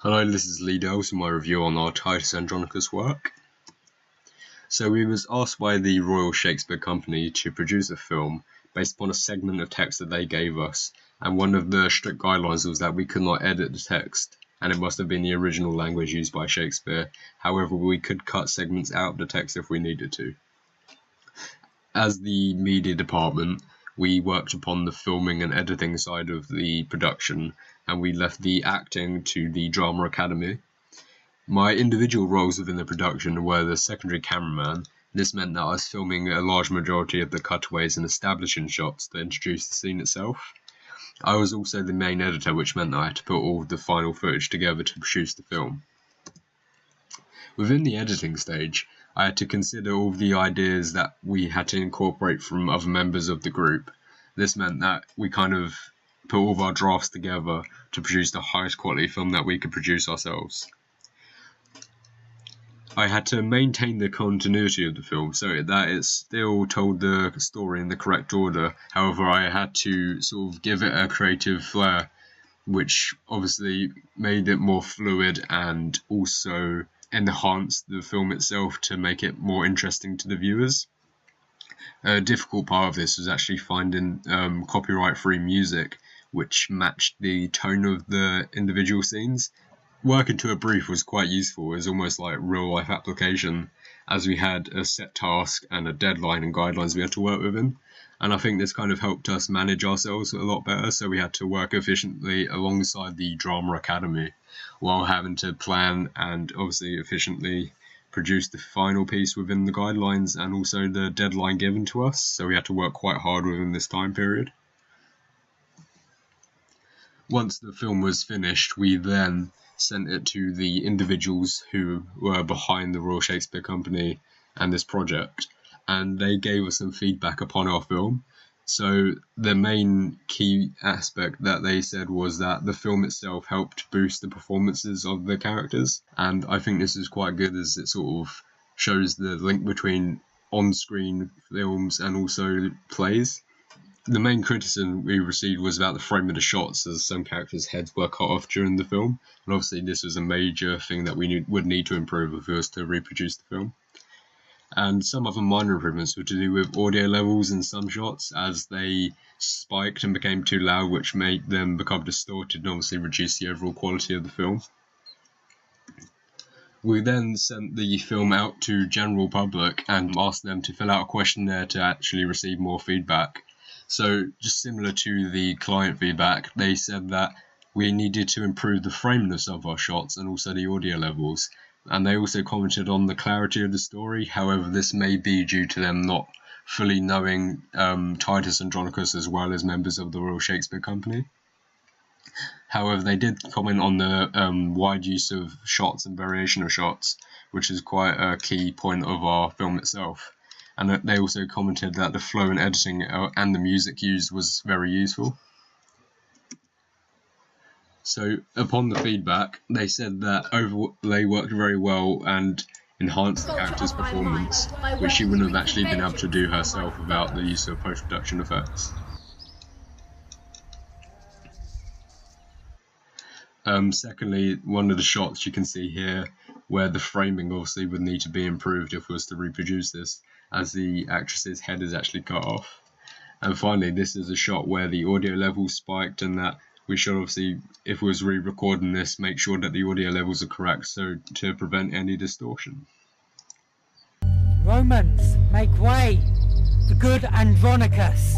Hello, this is Lee Dales with my review on our Titus Andronicus work. So we was asked by the Royal Shakespeare Company to produce a film based upon a segment of text that they gave us, and one of the strict guidelines was that we could not edit the text, and it must have been the original language used by Shakespeare. However, we could cut segments out of the text if we needed to. As the media department, we worked upon the filming and editing side of the production, and we left the acting to the Drama Academy. My individual roles within the production were the secondary cameraman. This meant that I was filming a large majority of the cutaways and establishing shots that introduced the scene itself. I was also the main editor, which meant that I had to put all the final footage together to produce the film. Within the editing stage, I had to consider all the ideas that we had to incorporate from other members of the group. This meant that we kind of put all of our drafts together to produce the highest quality film that we could produce ourselves. I had to maintain the continuity of the film so that it still told the story in the correct order. However, I had to sort of give it a creative flair, which obviously made it more fluid and also enhanced the film itself to make it more interesting to the viewers. A difficult part of this was actually finding copyright-free music which matched the tone of the individual scenes. Working to a brief was quite useful. It was almost like real-life application, as we had a set task and a deadline and guidelines we had to work within. And I think this kind of helped us manage ourselves a lot better, so we had to work efficiently alongside the Drama Academy while having to plan and obviously efficiently produce the final piece within the guidelines and also the deadline given to us, so we had to work quite hard within this time period. Once the film was finished, we then sent it to the individuals who were behind the Royal Shakespeare Company and this project, and they gave us some feedback upon our film. So the main key aspect that they said was that the film itself helped boost the performances of the characters, and I think this is quite good as it sort of shows the link between on-screen films and also plays. The main criticism we received was about the frame of the shots, as some characters' heads were cut off during the film, and obviously this was a major thing that we would need to improve if we was to reproduce the film. And some other minor improvements were to do with audio levels in some shots, as they spiked and became too loud, which made them become distorted and obviously reduced the overall quality of the film. We then sent the film out to general public and asked them to fill out a questionnaire to actually receive more feedback. So just similar to the client feedback, they said that we needed to improve the frameness of our shots and also the audio levels. And they also commented on the clarity of the story. However, this may be due to them not fully knowing Titus Andronicus as well as members of the Royal Shakespeare Company. However, they did comment on the wide use of shots and variation of shots, which is quite a key point of our film itself. And they also commented that the flow and editing and the music used was very useful. So upon the feedback, they said that they worked very well and enhanced the character's performance, which she wouldn't have actually been able to do herself without the use of post-production effects. Secondly, one of the shots you can see here where the framing obviously would need to be improved if we was to reproduce this, as the actress's head is actually cut off. And finally, this is a shot where the audio levels spiked, and that we should obviously, if we was re-recording this, make sure that the audio levels are correct so to prevent any distortion. Romans, make way! The good Andronicus!